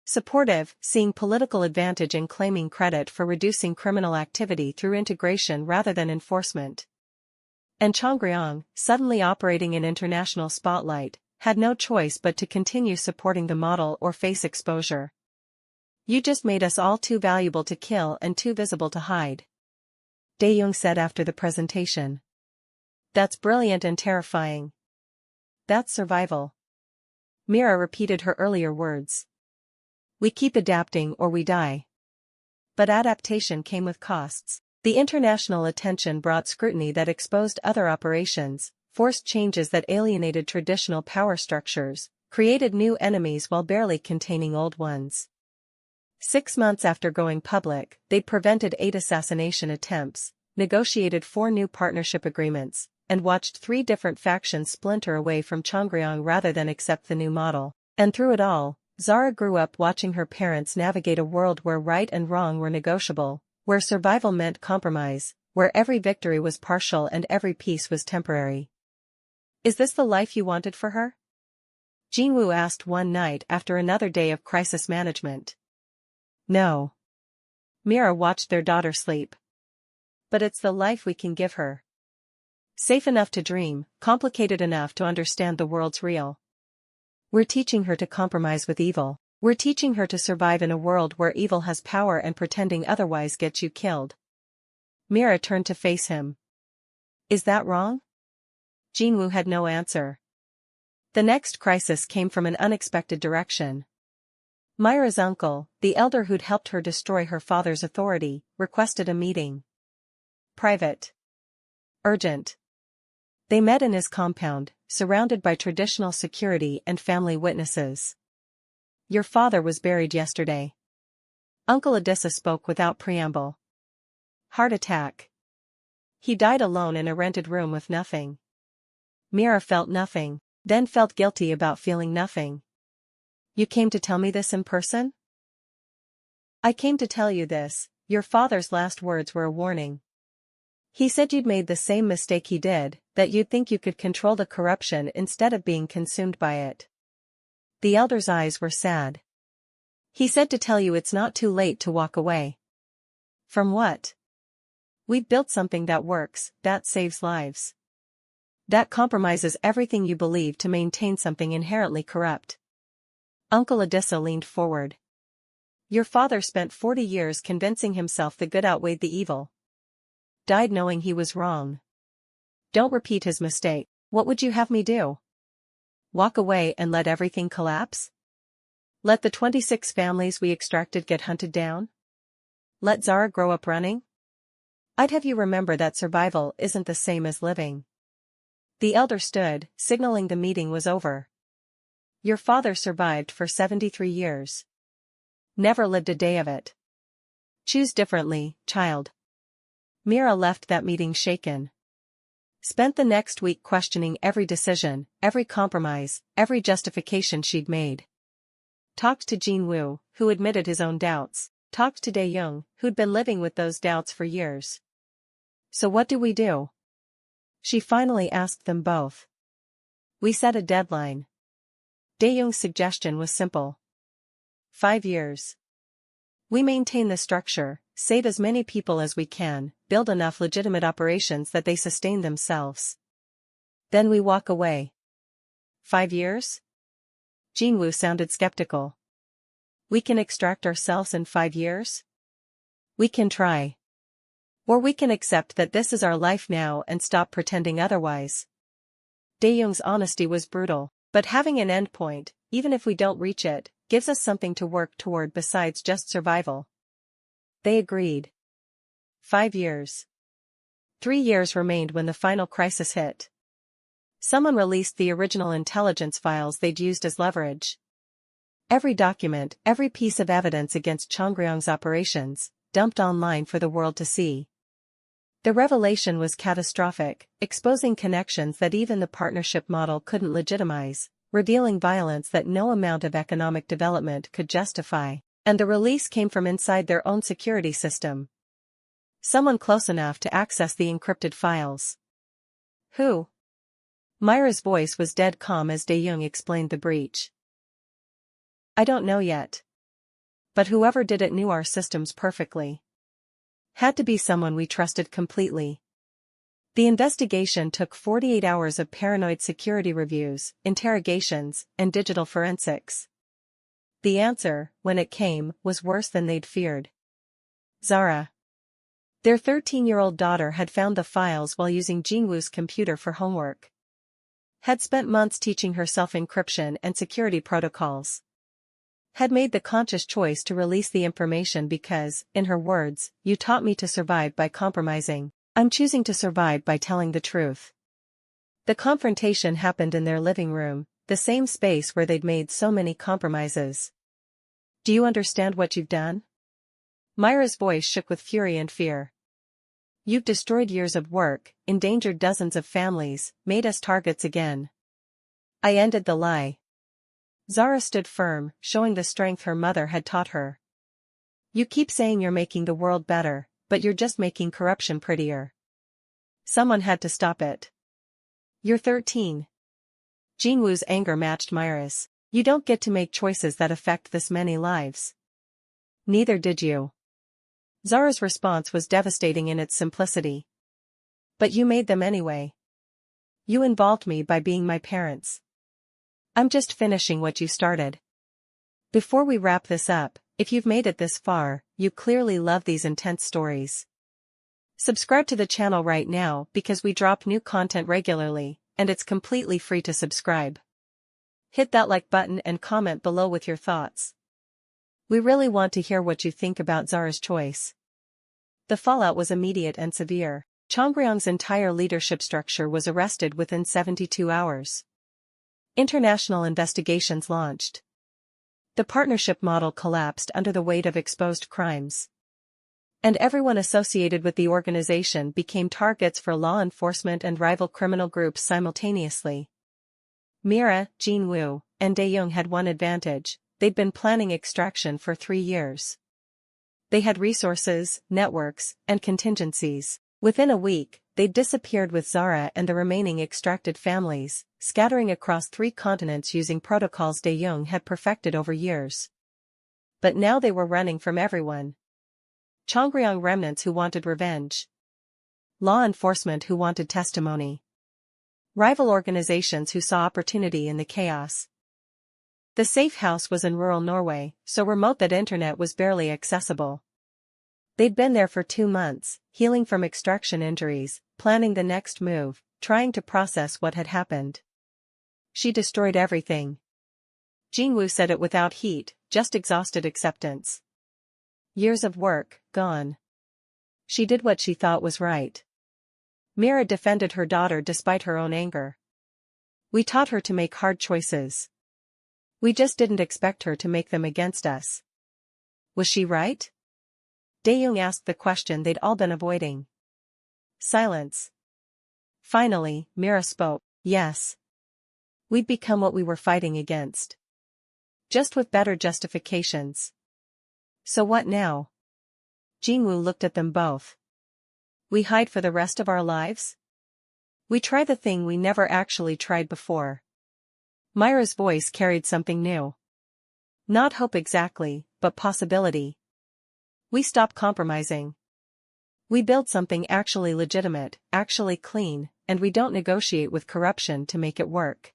supportive, seeing political advantage in claiming credit for reducing criminal activity through integration rather than enforcement. And Cheongryong, suddenly operating in international spotlight, had no choice but to continue supporting the model or face exposure. You just made us all too valuable to kill and too visible to hide. Dae-jung said after the presentation. That's brilliant and terrifying. That's survival. Mira repeated her earlier words. We keep adapting or we die. But adaptation came with costs. The international attention brought scrutiny that exposed other operations, forced changes that alienated traditional power structures, created new enemies while barely containing old ones. 6 months after going public, they'd prevented 8 assassination attempts, negotiated 4 new partnership agreements, and watched 3 different factions splinter away from Cheongryong rather than accept the new model. And through it all, Zara grew up watching her parents navigate a world where right and wrong were negotiable, where survival meant compromise, where every victory was partial and every peace was temporary. Is this the life you wanted for her? Jinwoo asked one night after another day of crisis management. No. Mira watched their daughter sleep. But it's the life we can give her. Safe enough to dream, complicated enough to understand the world's real. We're teaching her to compromise with evil. We're teaching her to survive in a world where evil has power and pretending otherwise gets you killed. Mira turned to face him. Is that wrong? Jinwoo had no answer. The next crisis came from an unexpected direction. Mira's uncle, the elder who'd helped her destroy her father's authority, requested a meeting. Private. Urgent. They met in his compound, surrounded by traditional security and family witnesses. Your father was buried yesterday. Uncle Odessa spoke without preamble. Heart attack. He died alone in a rented room with nothing. Mira felt nothing, then felt guilty about feeling nothing. You came to tell me this in person? I came to tell you this. Your father's last words were a warning. He said you'd made the same mistake he did, that you'd think you could control the corruption instead of being consumed by it. The elder's eyes were sad. He said to tell you it's not too late to walk away. From what? We've built something that works, that saves lives. That compromises everything you believe to maintain something inherently corrupt. Uncle Odessa leaned forward. Your father spent 40 years convincing himself the good outweighed the evil. Died knowing he was wrong. Don't repeat his mistake. What would you have me do? Walk away and let everything collapse? Let the 26 families we extracted get hunted down? Let Zara grow up running? I'd have you remember that survival isn't the same as living. The elder stood, signaling the meeting was over. Your father survived for 73 years. Never lived a day of it. Choose differently, child. Mira left that meeting shaken. Spent the next week questioning every decision, every compromise, every justification she'd made. Talked to Jinwoo, who admitted his own doubts. Talked to Dae-jung, who'd been living with those doubts for years. So what do we do? She finally asked them both. We set a deadline. Dae-jung's suggestion was simple. 5 years. We maintain the structure, save as many people as we can, build enough legitimate operations that they sustain themselves. Then we walk away. 5 years? Jinwoo sounded skeptical. We can extract ourselves in 5 years? We can try. Or we can accept that this is our life now and stop pretending otherwise. Dae-jung's honesty was brutal, but having an endpoint, even if we don't reach it, gives us something to work toward besides just survival. They agreed. 5 years. 3 years remained when the final crisis hit. Someone released the original intelligence files they'd used as leverage. Every document, every piece of evidence against Cheongryong's operations, dumped online for the world to see. The revelation was catastrophic, exposing connections that even the partnership model couldn't legitimize, revealing violence that no amount of economic development could justify, and the release came from inside their own security system. Someone close enough to access the encrypted files. Who? Mira's voice was dead calm as Dae-jung explained the breach. I don't know yet. But whoever did it knew our systems perfectly. Had to be someone we trusted completely. The investigation took 48 hours of paranoid security reviews, interrogations, and digital forensics. The answer, when it came, was worse than they'd feared. Zara. Their 13-year-old daughter had found the files while using Jinwoo's computer for homework. Had spent months teaching herself encryption and security protocols. Had made the conscious choice to release the information because, in her words, you taught me to survive by compromising. I'm choosing to survive by telling the truth. The confrontation happened in their living room, the same space where they'd made so many compromises. Do you understand what you've done? Mira's voice shook with fury and fear. You've destroyed years of work, endangered dozens of families, made us targets again. I ended the lie. Zara stood firm, showing the strength her mother had taught her. You keep saying you're making the world better, but you're just making corruption prettier. Someone had to stop it. You're 13. Jinwoo's anger matched Mira's. You don't get to make choices that affect this many lives. Neither did you. Zara's response was devastating in its simplicity. But you made them anyway. You involved me by being my parents. I'm just finishing what you started. Before we wrap this up, if you've made it this far, you clearly love these intense stories. Subscribe to the channel right now because we drop new content regularly, and it's completely free to subscribe. Hit that like button and comment below with your thoughts. We really want to hear what you think about Zara's choice. The fallout was immediate and severe. Cheongryong's entire leadership structure was arrested within 72 hours. International investigations launched. The partnership model collapsed under the weight of exposed crimes. And everyone associated with the organization became targets for law enforcement and rival criminal groups simultaneously. Mira, Jinwoo, and Dae-jung had one advantage: they'd been planning extraction for 3 years. They had resources, networks, and contingencies. Within a week, they'd disappeared with Zara and the remaining extracted families, scattering across 3 continents using protocols Dae-jung had perfected over years. But now they were running from everyone. Cheongryong remnants who wanted revenge. Law enforcement who wanted testimony. Rival organizations who saw opportunity in the chaos. The safe house was in rural Norway, so remote that internet was barely accessible. They'd been there for 2 months, healing from extraction injuries, planning the next move, trying to process what had happened. She destroyed everything. Jinwoo said it without heat, just exhausted acceptance. Years of work, gone. She did what she thought was right. Mira defended her daughter despite her own anger. We taught her to make hard choices. We just didn't expect her to make them against us. Was she right? Dae-jung asked the question they'd all been avoiding. Silence. Finally, Mira spoke. Yes. We'd become what we were fighting against. Just with better justifications. So what now? Jinwoo looked at them both. We hide for the rest of our lives? We try the thing we never actually tried before. Mira's voice carried something new. Not hope exactly, but possibility. We stop compromising. We build something actually legitimate, actually clean, and we don't negotiate with corruption to make it work.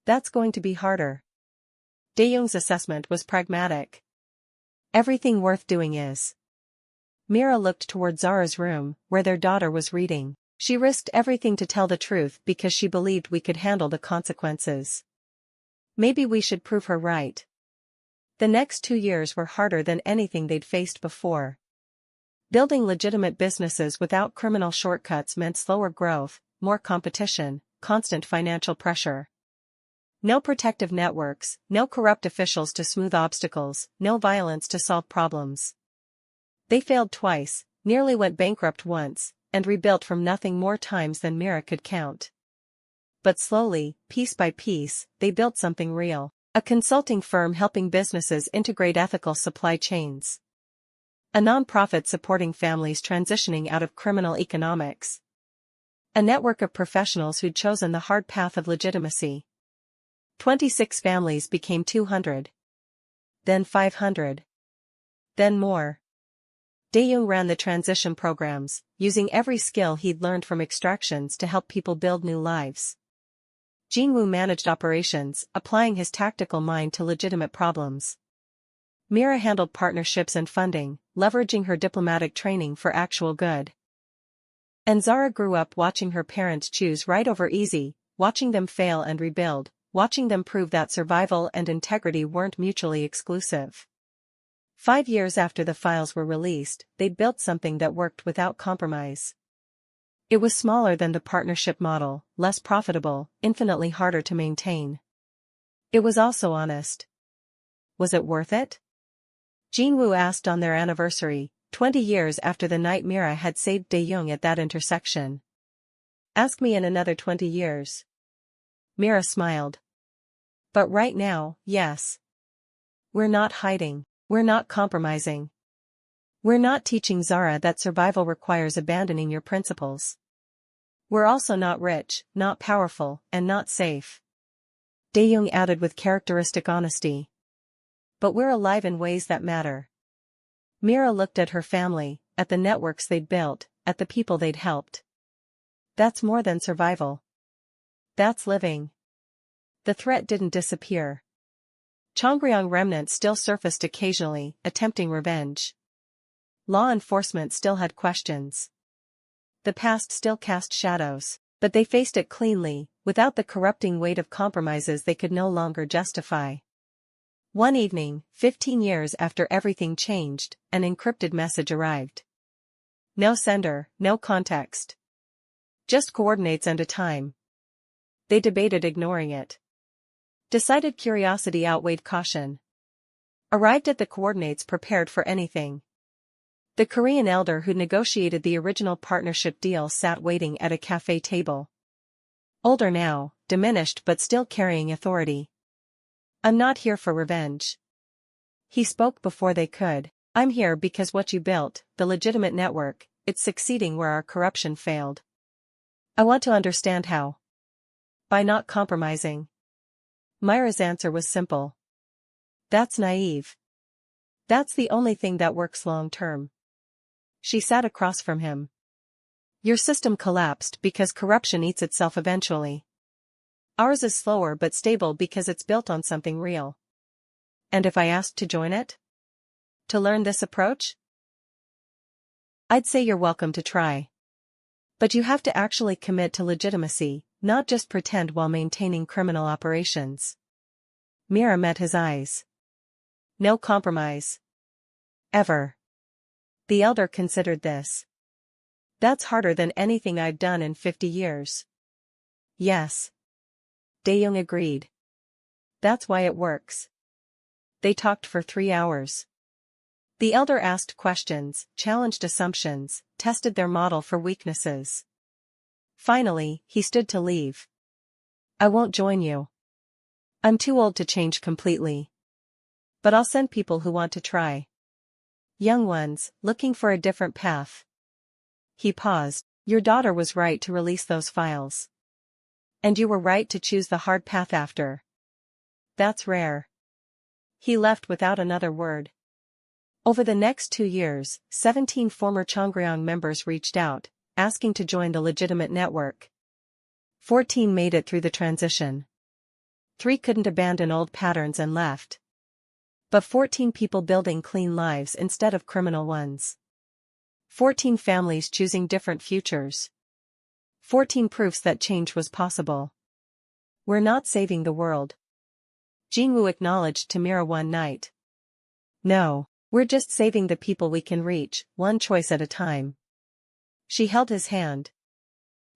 That's going to be harder. Dae-jung's assessment was pragmatic. Everything worth doing is. Mira looked toward Zara's room, where their daughter was reading. She risked everything to tell the truth because she believed we could handle the consequences. Maybe we should prove her right. The next 2 years were harder than anything they'd faced before. Building legitimate businesses without criminal shortcuts meant slower growth, more competition, constant financial pressure. No protective networks, no corrupt officials to smooth obstacles, no violence to solve problems. They failed twice, nearly went bankrupt once, and rebuilt from nothing more times than Mira could count. But slowly, piece by piece, they built something real. A consulting firm helping businesses integrate ethical supply chains. A non-profit supporting families transitioning out of criminal economics. A network of professionals who'd chosen the hard path of legitimacy. 26 families became 200. Then 500. Then more. Dae-jung ran the transition programs, using every skill he'd learned from extractions to help people build new lives. Jinwoo managed operations, applying his tactical mind to legitimate problems. Mira handled partnerships and funding, leveraging her diplomatic training for actual good. And Zara grew up watching her parents choose right over easy, watching them fail and rebuild, watching them prove that survival and integrity weren't mutually exclusive. 5 years after the files were released, they'd built something that worked without compromise. It was smaller than the partnership model, less profitable, infinitely harder to maintain. It was also honest. Was it worth it? Jinwoo asked on their anniversary, 20 years after the night Mira had saved Dae-jung at that intersection. Ask me in another 20 years. Mira smiled. But right now, yes. We're not hiding. We're not compromising. We're not teaching Zara that survival requires abandoning your principles. We're also not rich, not powerful, and not safe. Dae-jung added with characteristic honesty. But we're alive in ways that matter. Mira looked at her family, at the networks they'd built, at the people they'd helped. That's more than survival. That's living. The threat didn't disappear. Cheongryong remnants still surfaced occasionally, attempting revenge. Law enforcement still had questions. The past still cast shadows, but they faced it cleanly, without the corrupting weight of compromises they could no longer justify. One evening, 15 years after everything changed, an encrypted message arrived. No sender, no context. Just coordinates and a time. They debated ignoring it. Decided curiosity outweighed caution. Arrived at the coordinates prepared for anything. The Korean elder who negotiated the original partnership deal sat waiting at a cafe table. Older now, diminished but still carrying authority. I'm not here for revenge. He spoke before they could. I'm here because what you built, the legitimate network, it's succeeding where our corruption failed. I want to understand how. By not compromising. Mira's answer was simple. That's naive. That's the only thing that works long-term. She sat across from him. Your system collapsed because corruption eats itself eventually. Ours is slower but stable because it's built on something real. And if I asked to join it? To learn this approach? I'd say you're welcome to try. But you have to actually commit to legitimacy, not just pretend while maintaining criminal operations. Mira met his eyes. No compromise. Ever. The elder considered this. That's harder than anything I've done in 50 years. Yes. Dae-jung agreed. That's why it works. They talked for 3 hours. The elder asked questions, challenged assumptions, tested their model for weaknesses. Finally, he stood to leave. I won't join you. I'm too old to change completely. But I'll send people who want to try. Young ones, looking for a different path. He paused. Your daughter was right to release those files. And you were right to choose the hard path after. That's rare. He left without another word. Over the next 2 years, 17 former Cheongryong members reached out, asking to join the legitimate network. 14 made it through the transition. 3 couldn't abandon old patterns and left. But 14 people building clean lives instead of criminal ones. 14 families choosing different futures. 14 proofs that change was possible. We're not saving the world. Jinwoo acknowledged to Mira one night. No, we're just saving the people we can reach, one choice at a time. She held his hand.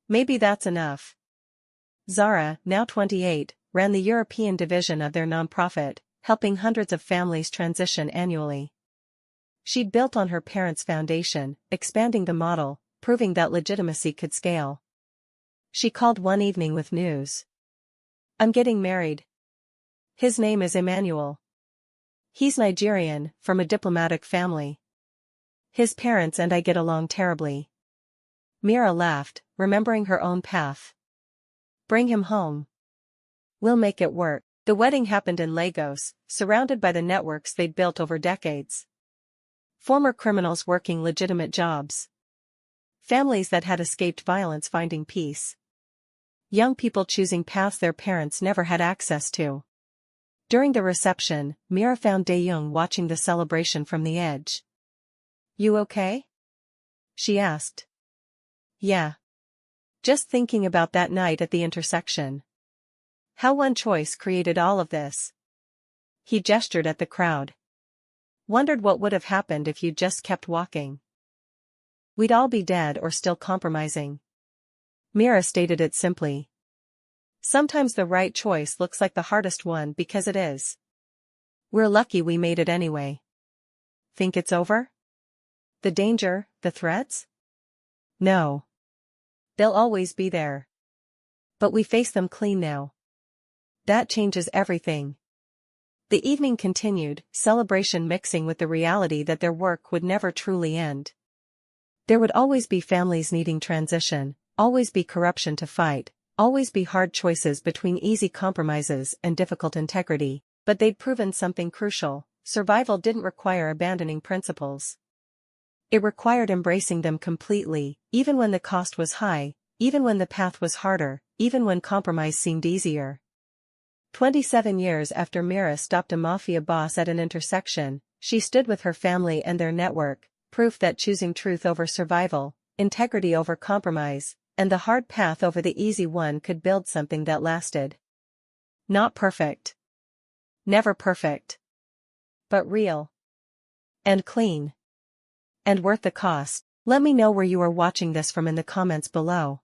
Maybe that's enough. Zara, now 28, ran the European division of their nonprofit, helping hundreds of families transition annually. She'd built on her parents' foundation, expanding the model, proving that legitimacy could scale. She called one evening with news. I'm getting married. His name is Emmanuel. He's Nigerian, from a diplomatic family. His parents and I get along terribly. Mira laughed, remembering her own path. Bring him home. We'll make it work. The wedding happened in Lagos, surrounded by the networks they'd built over decades. Former criminals working legitimate jobs. Families that had escaped violence finding peace. Young people choosing paths their parents never had access to. During the reception, Mira found Dae-jung watching the celebration from the edge. You okay? She asked. Yeah. Just thinking about that night at the intersection. How one choice created all of this. He gestured at the crowd. Wondered what would have happened if you'd just kept walking. We'd all be dead or still compromising. Mira stated it simply. Sometimes the right choice looks like the hardest one because it is. We're lucky we made it anyway. Think it's over? The danger, the threats? No. They'll always be there. But we face them clean now. That changes everything. The evening continued, celebration mixing with the reality that their work would never truly end. There would always be families needing transition, always be corruption to fight, always be hard choices between easy compromises and difficult integrity, but they'd proven something crucial: survival didn't require abandoning principles. It required embracing them completely, even when the cost was high, even when the path was harder, even when compromise seemed easier. 27 years after Mira stopped a mafia boss at an intersection, she stood with her family and their network, proof that choosing truth over survival, integrity over compromise, and the hard path over the easy one could build something that lasted. Not perfect. Never perfect. But real. And clean. And worth the cost. Let me know where you are watching this from in the comments below.